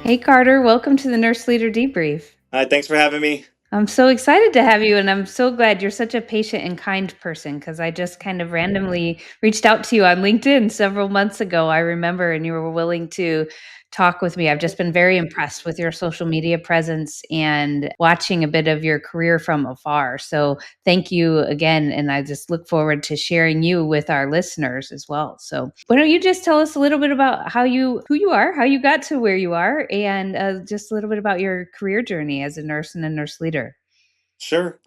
Hey Carter, welcome to the Nurse Leader Debrief. Hi, thanks for having me. I'm so excited to have you, and I'm so glad you're such a patient and kind person because I just kind of randomly reached out to you on LinkedIn several months ago. I remember, and you were willing to talk with me. I've just been very impressed with your social media presence and watching a bit of your career from afar. So, thank you again. And I just look forward to sharing you with our listeners as well. So, why don't you just tell us a little bit about who you are, how you got to where you are, and just a little bit about your career journey as a nurse and a nurse leader? Sure.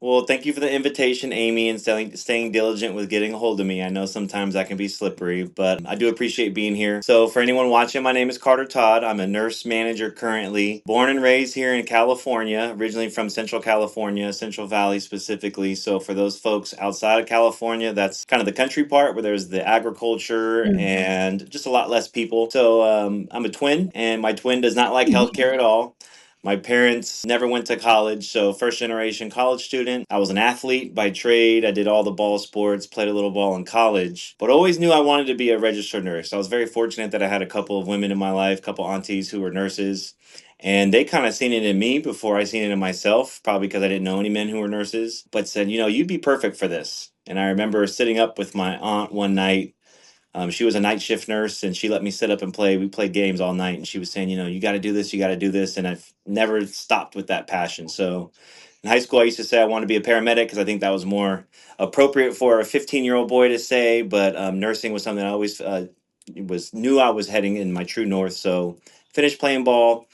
Well, thank you for the invitation, Amy, and staying diligent with getting a hold of me. I know sometimes that can be slippery, but I do appreciate being here. So, for anyone watching, my name is Carter Todd. I'm a nurse manager currently, born and raised here in California, originally from Central California, Central Valley specifically. So, for those folks outside of California, that's kind of the country part where there's the agriculture and just a lot less people. So, I'm a twin, and my twin does not like healthcare at all. My parents never went to college, so first generation college student. I was an athlete by trade. I did all the ball sports, played a little ball in college, but always knew I wanted to be a registered nurse. I was very fortunate that I had a couple of women in my life, a couple aunties who were nurses, and they kind of seen it in me before I seen it in myself, probably because I didn't know any men who were nurses, but said, you'd be perfect for this. And I remember sitting up with my aunt one night. She was a night shift nurse, and she let me sit up and play. We played games all night, and she was saying, you got to do this, you got to do this, and I've never stopped with that passion. So, in high school, I used to say I wanted to be a paramedic because I think that was more appropriate for a 15-year-old boy to say. But nursing was something I always was knew I was heading in my true north. So, finished playing ball,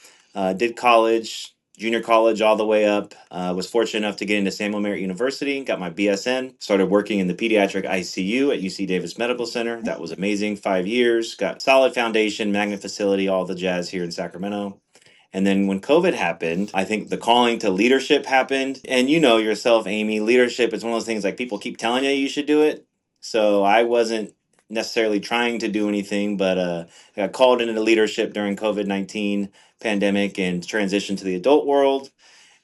did college, junior college all the way up. Was fortunate enough to get into Samuel Merritt University, got my BSN, started working in the pediatric ICU at UC Davis Medical Center. That was amazing. 5 years, got solid foundation, magnet facility, all the jazz here in Sacramento. And then when COVID happened, I think the calling to leadership happened. And you know yourself, Amy, leadership is one of those things like people keep telling you should do it. So I wasn't necessarily trying to do anything, but I got called into leadership during COVID-19 pandemic and transitioned to the adult world.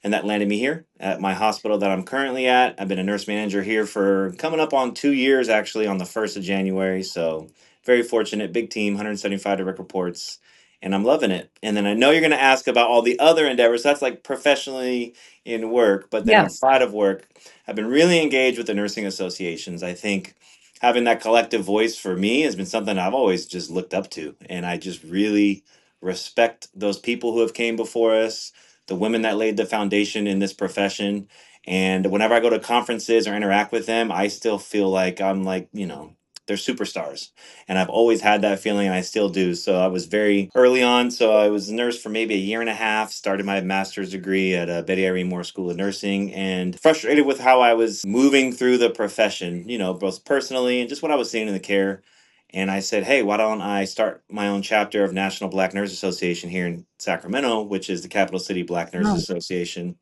And that landed me here at my hospital that I'm currently at. I've been a nurse manager here for coming up on 2 years, actually, on the 1st of January. So, very fortunate, big team, 175 direct reports, and I'm loving it. And then I know you're going to ask about all the other endeavors. That's like professionally in work, but then Yeah. outside of work, I've been really engaged with the nursing associations. I think having that collective voice for me has been something I've always just looked up to. And I just really respect those people who have came before us, the women that laid the foundation in this profession. And whenever I go to conferences or interact with them, I still feel like I'm like, they're superstars. And I've always had that feeling, and I still do. So I was very early on. So I was a nurse for maybe a year and a half, started my master's degree at Betty Irene Moore School of Nursing, and frustrated with how I was moving through the profession, both personally and just what I was seeing in the care. And I said, hey, why don't I start my own chapter of National Black Nurse Association here in Sacramento, which is the Capital City Black Nurses Oh, Association.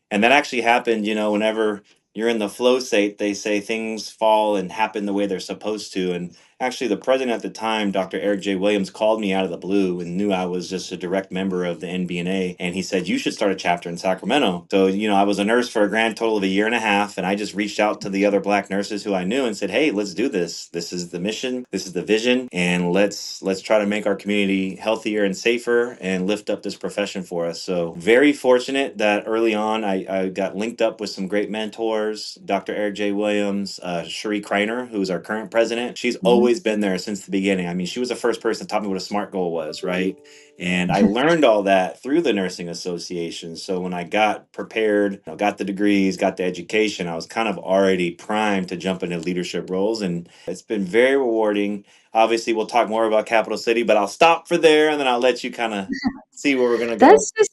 And that actually happened, whenever you're in the flow state, they say things fall and happen the way they're supposed to. And actually, the president at the time, Dr. Eric J. Williams, called me out of the blue and knew I was just a direct member of the NBNA. And he said, you should start a chapter in Sacramento. So, I was a nurse for a grand total of a year and a half. And I just reached out to the other Black nurses who I knew and said, hey, let's do this. This is the mission. This is the vision. And let's try to make our community healthier and safer and lift up this profession for us. So, very fortunate that early on, I got linked up with some great mentors, Dr. Eric J. Williams, Cherie Kreiner, who's our current president. She's mhm. always been there since the beginning. I mean, she was the first person that taught me what a SMART goal was, right? And I learned all that through the nursing association. So when I got prepared, got the degrees, got the education, I was kind of already primed to jump into leadership roles. And it's been very rewarding. Obviously, we'll talk more about Capital City, but I'll stop for there and then I'll let you kind of see where we're going to go. That's just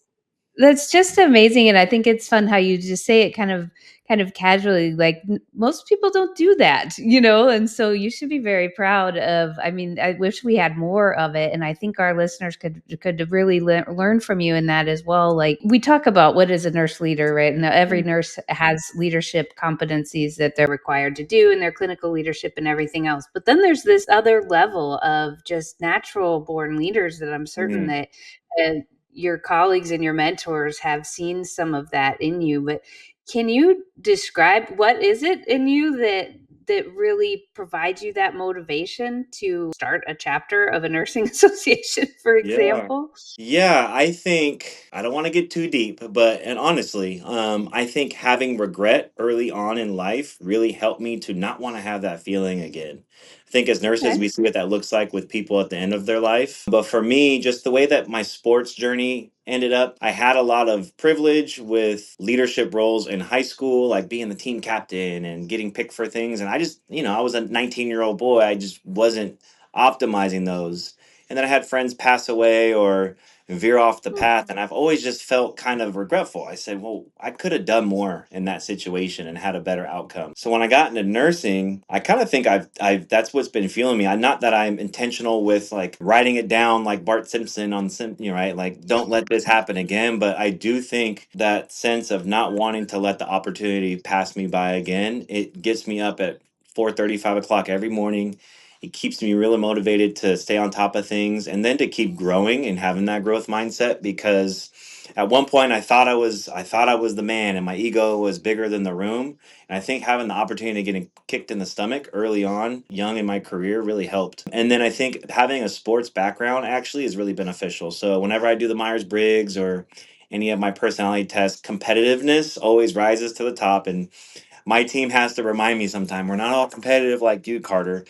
That's just amazing, and I think it's fun how you just say it kind of casually, like, n most people don't do that, and so you should be very proud of. I mean, I wish we had more of it, and I think our listeners could really learn from you in that as well. Like, we talk about what is a nurse leader, right? And every Mm. nurse has leadership competencies that they're required to do in their clinical leadership and everything else, but then there's this other level of just natural born leaders that I'm certain Mm. that, uh, your colleagues and your mentors have seen some of that in you, but can you describe what is it in you that that really provides you that motivation to start a chapter of a nursing association, for Yeah. example? Yeah, I think I don't want to get too deep, but and honestly, I think having regret early on in life really helped me to not want to have that feeling again. I think as nurses, Okay. we see what that looks like with people at the end of their life. But for me, just the way that my sports journey ended up, I had a lot of privilege with leadership roles in high school, like being the team captain and getting picked for things. And I just, I was a 19-year-old boy. I just wasn't optimizing those. And then I had friends pass away or veer off the Mm. path, and I've always just felt kind of regretful. I said, well, I could have done more in that situation and had a better outcome. So when I got into nursing, I kind of think I've that's what's been fueling me. I Not that I'm intentional with like writing it down like Bart Simpson on right, like don't let this happen again, but I do think that sense of not wanting to let the opportunity pass me by again, it gets me up at 4:30, 5 o'clock every morning. It keeps me really motivated to stay on top of things and then to keep growing and having that growth mindset, because at one point I thought I was the man and my ego was bigger than the room. And I think having the opportunity of getting kicked in the stomach early on, young in my career, really helped. And then I think having a sports background actually is really beneficial. So whenever I do the Myers-Briggs or any of my personality tests, competitiveness always rises to the top. And my team has to remind me sometime we're not all competitive like you, Carter.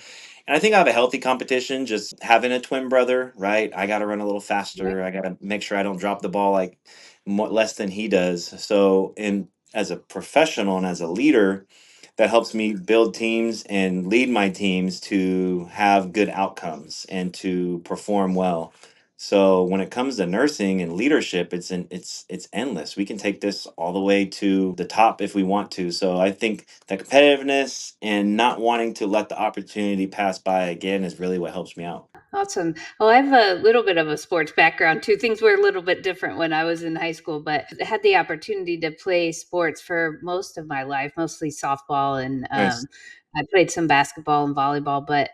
And I think I have a healthy competition, just having a twin brother, right? I got to run a little Right. faster. I got to make sure I don't drop the ball like less than he does. So, in as a professional and as a leader, that helps me build teams and lead my teams to have good outcomes and to perform well. So when it comes to nursing and leadership, it's endless. We can take this all the way to the top if we want to. So I think the competitiveness and not wanting to let the opportunity pass by again is really what helps me out. Awesome. Well, I have a little bit of a sports background too. Things were a little bit different when I was in high school, but I had the opportunity to play sports for most of my life, mostly softball, and Nice. I played some basketball and volleyball, but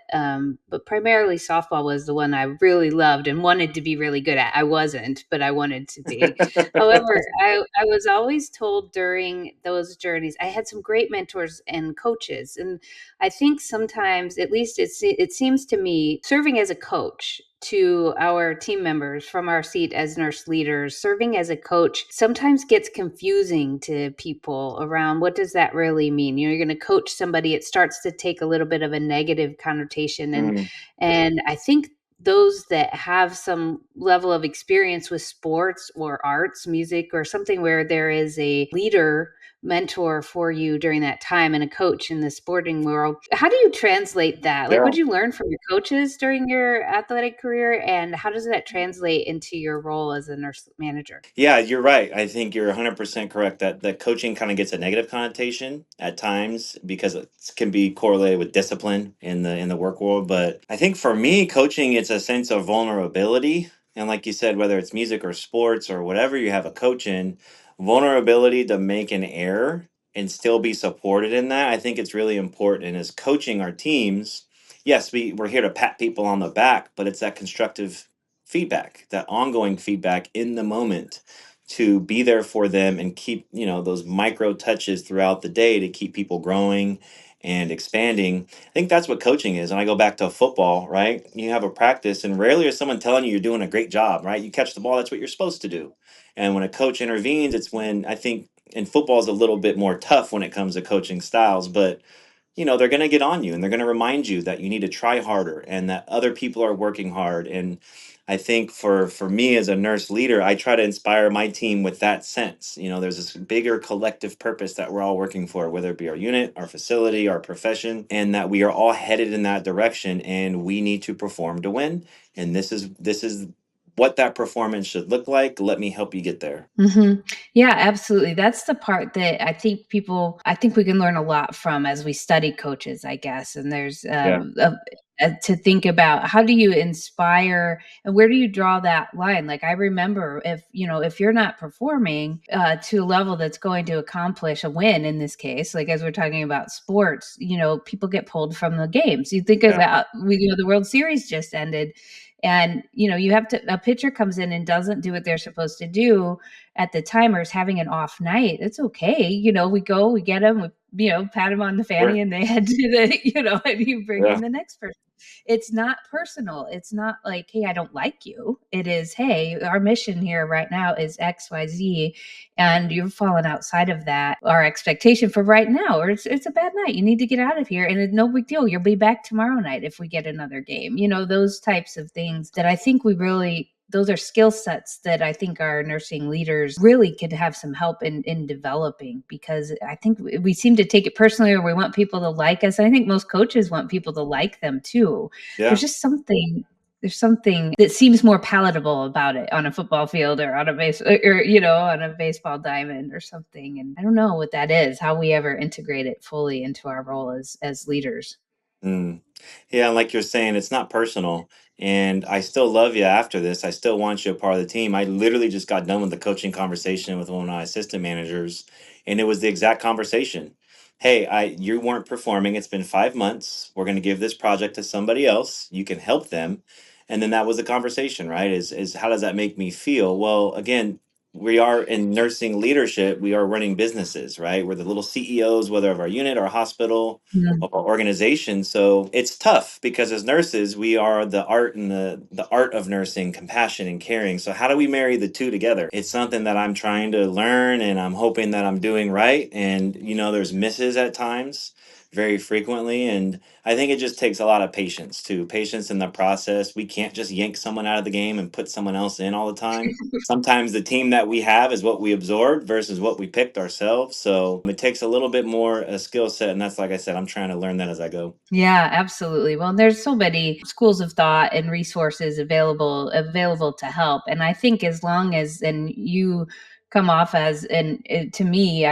primarily softball was the one I really loved and wanted to be really good at. I wasn't, but I wanted to be. However, I was always told during those journeys, I had some great mentors and coaches, and I think sometimes, at least it seems to me, serving as a coach to our team members from our seat as nurse leaders, serving as a coach sometimes gets confusing to people around what does that really mean? You're going to coach somebody, it starts to take a little bit of a negative connotation, Mm, and I think those that have some level of experience with sports or arts, music, or something where there is a leader mentor for you during that time and a coach in the sporting world. How do you translate that? Like, what yeah. did you learn from your coaches during your athletic career, and how does that translate into your role as a nurse manager? Yeah, you're right. I think you're 100% correct that coaching kind of gets a negative connotation at times because it can be correlated with discipline in the work world. But I think for me, coaching, it's a sense of vulnerability. And like you said, whether it's music or sports or whatever you have a coach in, vulnerability to make an error and still be supported in that. I think it's really important. And as coaching our teams, yes, we're here to pat people on the back, but it's that constructive feedback, that ongoing feedback in the moment, to be there for them and keep, those micro touches throughout the day to keep people growing and expanding. I think that's what coaching is. And I go back to football, right? You have a practice and rarely is someone telling you you're doing a great job, right? You catch the ball, that's what you're supposed to do. And when a coach intervenes, it's when I think, and football is a little bit more tough when it comes to coaching styles, but they're going to get on you and they're going to remind you that you need to try harder and that other people are working hard. And I think for me as a nurse leader, I try to inspire my team with that sense. There's this bigger collective purpose that we're all working for, whether it be our unit, our facility, our profession, and that we are all headed in that direction and we need to perform to win. And this is what that performance should look like. Let me help you get there. Mhm. Yeah, absolutely. That's the part that I think we can learn a lot from as we study coaches, I guess. And there's Yeah. to think about how do you inspire and where do you draw that line? Like I remember if you're not performing to a level that's going to accomplish a win in this case, like as we're talking about sports, people get pulled from the games. You think Yeah. about the World Series just ended And, you have a pitcher comes in and doesn't do what they're supposed to do at the time or is having an off night. It's okay. We go, we get them, pat them on the fanny Sure. and they head to and you bring in Yeah. the next person. It's not personal. It's not like, hey, I don't like you. It is, hey, our mission here right now is XYZ, and you've fallen outside of that, our expectation for right now, or it's a bad night. You need to get out of here. And it's no big deal. You'll be back tomorrow night if we get another game. Those types of things that I think those are skill sets that I think our nursing leaders really could have some help in developing, because I think we seem to take it personally, or we want people to like us. And I think most coaches want people to like them too. There's Yeah. just something that seems more palatable about it on a football field or on a on a baseball diamond or something. And I don't know what that is, how we ever integrate it fully into our role as leaders. Mm. Yeah, and like you're saying, it's not personal. And I still love you after this. I still want you a part of the team. I literally just got done with the coaching conversation with one of my assistant managers, and it was the exact conversation. Hey, you weren't performing. It's been 5 months. We're going to give this project to somebody else. You can help them. And then that was the conversation, right? Is how does that make me feel? Well, again, we are in nursing leadership. We are running businesses, right? We're the little CEOs, whether of our unit or hospital Mm. of our organization. So it's tough because as nurses, we are the art and the art of nursing, compassion and caring. So how do we marry the two together? It's something that I'm trying to learn and I'm hoping that I'm doing right. And there's misses at times very frequently. And I think it just takes a lot of patience too. Patience in the process. We can't just yank someone out of the game and put someone else in all the time. Sometimes the team that we have is what we absorbed versus what we picked ourselves. So it takes a little bit more a skill set. And that's, like I said, I'm trying to learn that as I go. Yeah, absolutely. Well, there's so many schools of thought and resources available to help. And I think as long as and you come off as and to me,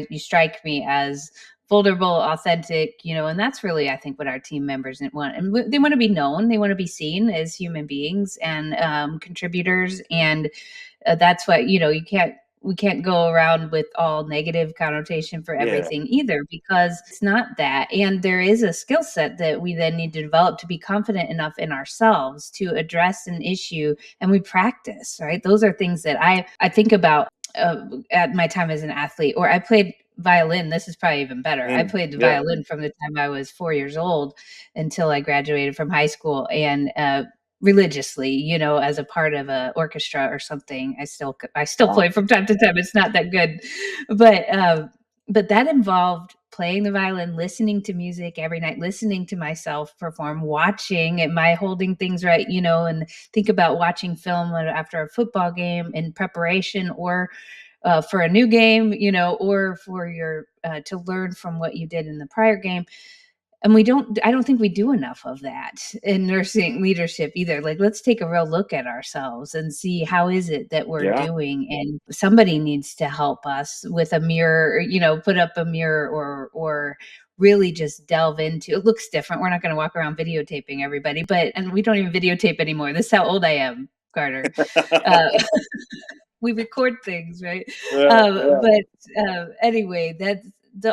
you strike me as vulnerable, authentic, and that's really I think what our team members want. And they want to be known, they want to be seen as human beings and contributors. And that's what we can't go around with all negative connotation for Yeah. everything either, because it's not that. And there is a skill set that we then need to develop to be confident enough in ourselves to address an issue, and we practice, right? Those are things that I think about at my time as an athlete. Or I played violin. This is probably even better. I played the Yeah. violin from the time I was 4 years old until I graduated from high school. And religiously, as a part of a orchestra or something. I still Wow. play from time to time. It's not that good, but but that involved playing the violin, listening to music every night, listening to myself perform, watching, am I holding things right, and think about watching film after a football game in preparation, or for a new game, or for your to learn from what you did in the prior game. And I don't think we do enough of that in nursing leadership either. Like, let's take a real look at ourselves and see how is it that we're Yeah. doing. And somebody needs to help us with a mirror, or, put up a mirror, or really just delve into it. Looks different. We're not going to walk around videotaping everybody, and we don't even videotape anymore. This is how old I am, Carter. uh, we record things, right? Yeah. Yeah. But anyway, that's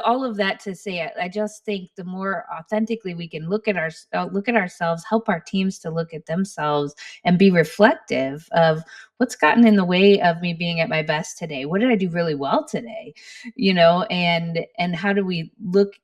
all of that to say. I just think the more authentically we can look at ourselves, help our teams to look at themselves, and be reflective of what's gotten in the way of me being at my best today. What did I do really well today? And how do we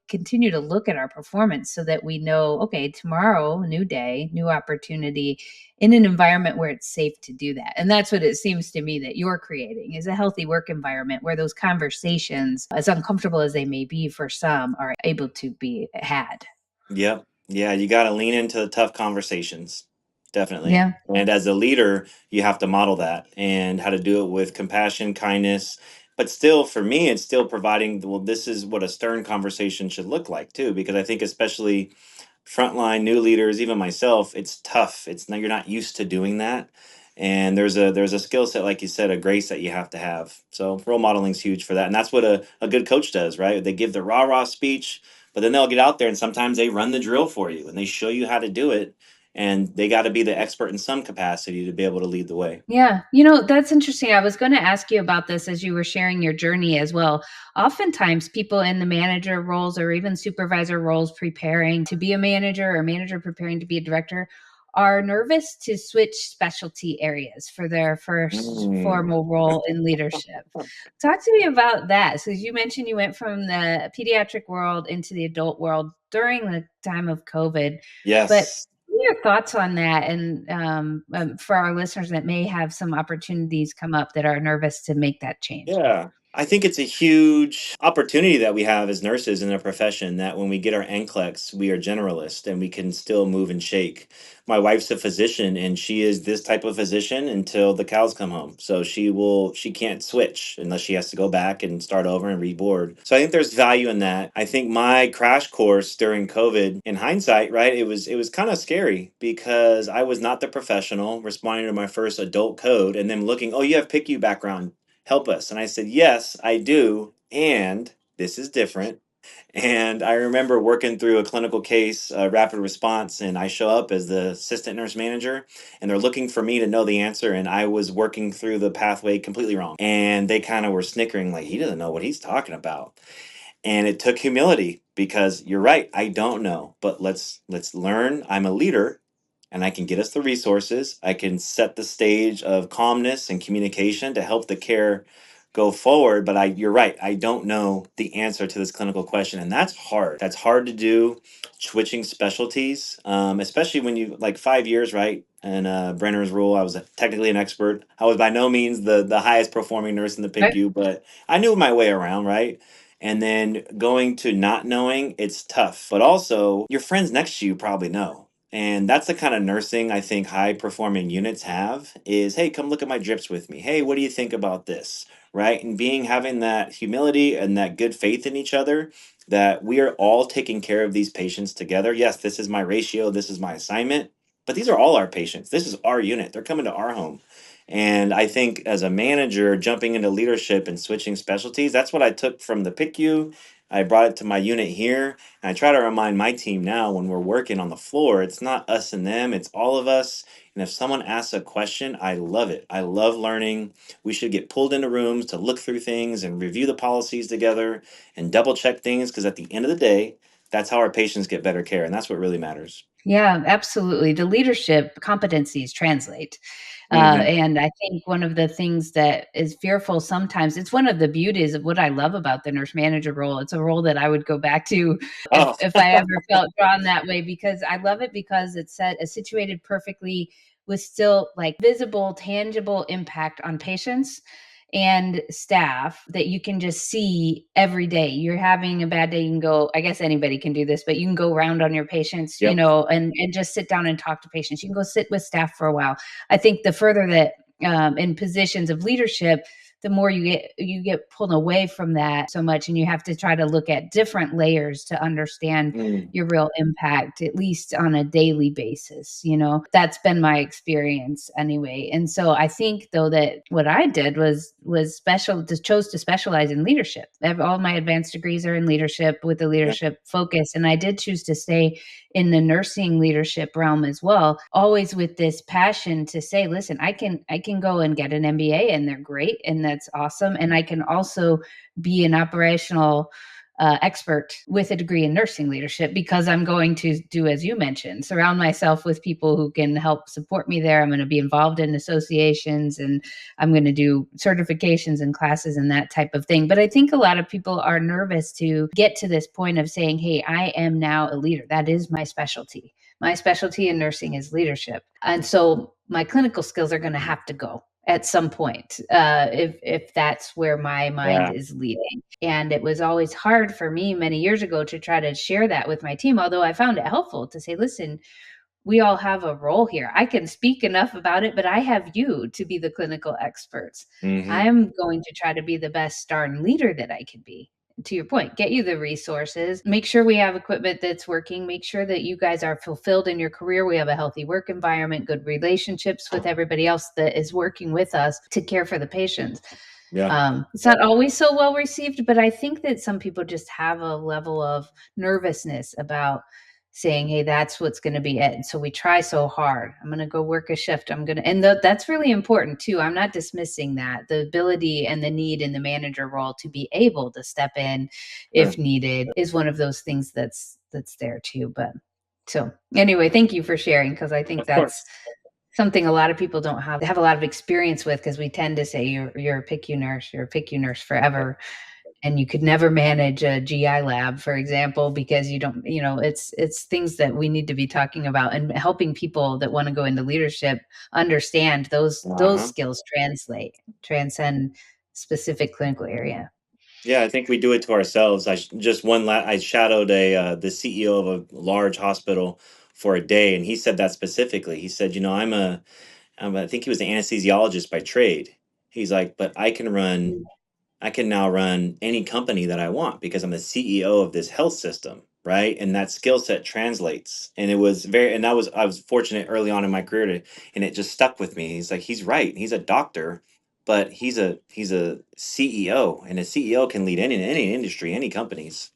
continue to look at our performance so that we know, okay, tomorrow, new day, new opportunity, in an environment where it's safe to do that. And that's what it seems to me that you're creating, is a healthy work environment where those conversations, as uncomfortable as they may be for some, are able to be had. Yep. Yeah, you got to lean into the tough conversations. Definitely. Yeah. And as a leader, you have to model that and how to do it with compassion, kindness. But still, for me, it's still providing, well, this is what a stern conversation should look like, too, because I think, especially frontline new leaders, even myself, it's tough. It's not, you're not used to doing that. And there's a skill set, like you said, a grace that you have to have. So role modeling is huge for that. And that's what a good coach does, right? They give the rah-rah speech, but then they'll get out there and sometimes they run the drill for you and they show you how to do it. And they got to be the expert in some capacity to be able to lead the way. Yeah, that's interesting. I was going to ask you about this as you were sharing your journey as well. Oftentimes, people in the manager roles or even supervisor roles preparing to be a manager, or manager preparing to be a director, are nervous to switch specialty areas for their first Mm. formal role in leadership. Talk to me about that. So, as you mentioned, you went from the pediatric world into the adult world during the time of COVID. But Yes. what are your thoughts on that? And for our listeners that may have some opportunities come up that are nervous to make that change. Yeah. I think it's a huge opportunity that we have as nurses in a profession that when we get our NCLEX, we are generalists and we can still move and shake. My wife's a physician and she is this type of physician until the cows come home. So she can't switch unless she has to go back and start over and reboard. So I think there's value in that. I think my crash course during COVID, in hindsight, right, it was kind of scary because I was not the professional responding to my first adult code and then looking, oh, you have PICU background, help us. And I said, yes, I do. And this is different. And I remember working through a clinical case, rapid response, and I show up as the assistant nurse manager, and they're looking for me to know the answer. And I was working through the pathway completely wrong. And they kind of were snickering, like, he doesn't know what he's talking about. And it took humility because you're right, I don't know, but let's learn. I'm a leader and I can get us the resources. I can set the stage of calmness and communication to help the care go forward, but I you're right, I don't know the answer to this clinical question, and that's hard. That's hard to do, switching specialties, especially when you like 5 years, right? And Brenner's rule, I was technically an expert. I was by no means the highest performing nurse in the PICU, but I knew my way around, right? And then going to not knowing, it's tough. But also, your friends next to you probably know. And that's the kind of nursing I think high performing units have is, hey, come look at my drips with me. Hey, what do you think about this? Right? And being having that humility and that good faith in each other that we are all taking care of these patients together. Yes, this is my ratio, this is my assignment, but these are all our patients. This is our unit. They're coming to our home. And I think as a manager, jumping into leadership and switching specialties, that's what I took from the PICU. I brought it to my unit here. And I try to remind my team now when we're working on the floor, it's not us and them, it's all of us. And if someone asks a question, I love it. I love learning. We should get pulled into rooms to look through things and review the policies together and double check things because at the end of the day, that's how our patients get better care. And that's what really matters. Yeah, absolutely. The leadership competencies translate. Hmm. And I think one of the things that is fearful sometimes, it's one of the beauties of what I love about the nurse manager role. It's a role that I would go back to Oh, if I ever felt drawn that way because I love it because it's situated perfectly with still like visible, tangible impact on patients and staff that you can just see every day. You're having a bad day, you can go, I guess anybody can do this, but you can go around on your patients, yep. and just sit down and talk to patients. You can go sit with staff for a while. I think the further that in positions of leadership, the more you get pulled away from that so much, and you have to try to look at different layers to understand Mm, your real impact, at least on a daily basis. That's been my experience anyway. And so I think though that what I did was special, just chose to specialize in leadership. All my advanced degrees are in leadership with the yeah. leadership focus, and I did choose to stay in the nursing leadership realm as well, always with this passion to say, listen, I can go and get an MBA and they're great and that's awesome, and I can also be an operational expert with a degree in nursing leadership because I'm going to do, as you mentioned, surround myself with people who can help support me there. I'm going to be involved in associations and I'm going to do certifications and classes and that type of thing. But I think a lot of people are nervous to get to this point of saying, hey, I am now a leader. That is my specialty. My specialty in nursing is leadership. And so my clinical skills are going to have to go at some point if that's where my mind Yeah. is leading. And it was always hard for me many years ago to try to share that with my team, although I found it helpful to say, listen, we all have a role here. I can speak enough about it, but I have you to be the clinical experts. Hmm. I'm going to try to be the best darn leader that I can be. To your point, get you the resources, make sure we have equipment that's working, make sure that you guys are fulfilled in your career. We have a healthy work environment, good relationships with everybody else that is working with us to care for the patients. Yeah. It's not always so well received, but I think that some people just have a level of nervousness about saying, "Hey, that's what's going to be it." And so we try so hard. I'm going to go work a shift. That's really important too. I'm not dismissing that the ability and the need in the manager role to be able to step in Sure. if needed is one of those things that's there too. But So, anyway, thank you for sharing because I think Of that's course. something a lot of people don't have a lot of experience with because we tend to say you're a PICU nurse, you're a PICU nurse forever, and you could never manage a GI lab, for example, because you don't, it's things that we need to be talking about and helping people that want to go into leadership understand those Uh-huh. skills transcend specific clinical area. Yeah, I think we do it to ourselves. Just I shadowed a the CEO of a large hospital for a day, and he said that specifically. He said, I think he was an anesthesiologist by trade. He's like, but I can now run any company that I want because I'm the CEO of this health system, right? And that skill set translates. And I was fortunate early on in my career and it just stuck with me. He's like, he's right. He's a doctor, but he's a CEO, and a CEO can lead any industry, any companies.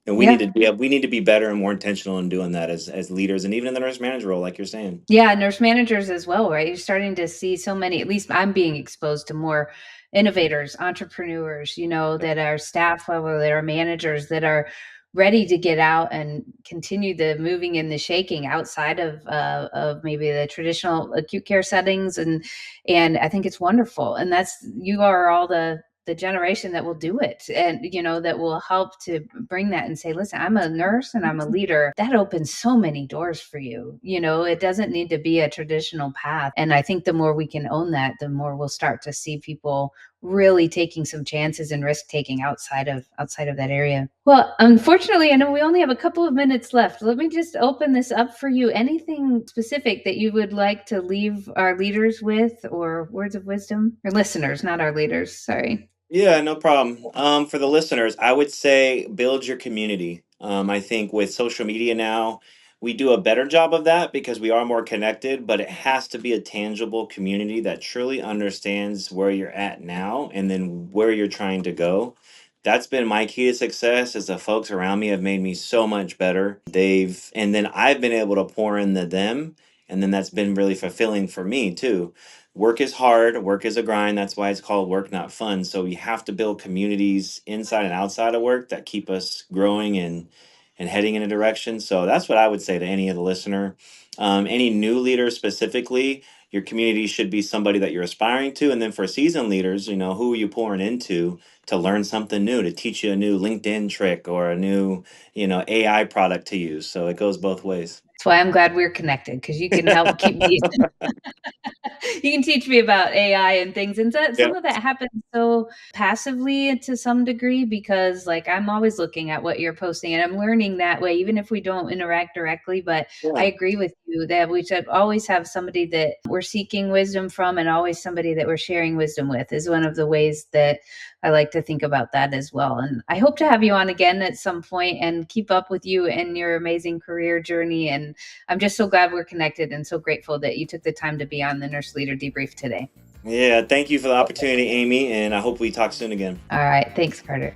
And Yeah. we need to be better and more intentional in doing that as leaders, and even in the nurse manager role, like you're saying. Yeah, nurse managers as well, right? You're starting to see so many, at least I'm being exposed to more innovators, entrepreneurs, that are staff level, that are managers, that are ready to get out and continue the moving and the shaking outside of maybe the traditional acute care settings, and I think it's wonderful. And that's you are all the generation that will do it, and that will help to bring that and say, listen, I'm a nurse and I'm a leader. That opens so many doors for you. It doesn't need to be a traditional path, and I think the more we can own that, the more we'll start to see people really taking some chances and risk taking outside of that area. Well, unfortunately, I know we only have a couple of minutes left. Let me just open this up for you. Anything specific that you would like to leave our leaders with, or words of wisdom, or listeners, not our leaders, sorry. Yeah, no problem. For the listeners, I would say build your community. I think with social media now, we do a better job of that because we are more connected, but it has to be a tangible community that truly understands where you're at now and then where you're trying to go. That's been my key to success is the folks around me have made me so much better. And then I've been able to pour into them. And then that's been really fulfilling for me too. Work is hard, work is a grind. That's why it's called work, not fun. So we have to build communities inside and outside of work that keep us growing and heading in a direction. So that's what I would say to any of the listener. Any new leader specifically, your community should be somebody that you're aspiring to. And then for seasoned leaders, who are you pouring into to learn something new, to teach you a new LinkedIn trick or a new, AI product to use. So it goes both ways. That's why I'm glad we're connected, because you can help keep me you can teach me about AI and things, and Yeah. some of that happens so passively to some degree because, like, I'm always looking at what you're posting, and I'm learning that way, even if we don't interact directly. But I Yeah. agree with you that we should always have somebody that we're seeking wisdom from, and always somebody that we're sharing wisdom with is one of the ways that I like to think about that as well. And I hope to have you on again at some point and keep up with you and your amazing career journey. And I'm just so glad we're connected and so grateful that you took the time to be on the Nurse Leader Debrief today. Yeah, thank you for the opportunity, Amy, and I hope we talk soon again. All right. Thanks, Carter.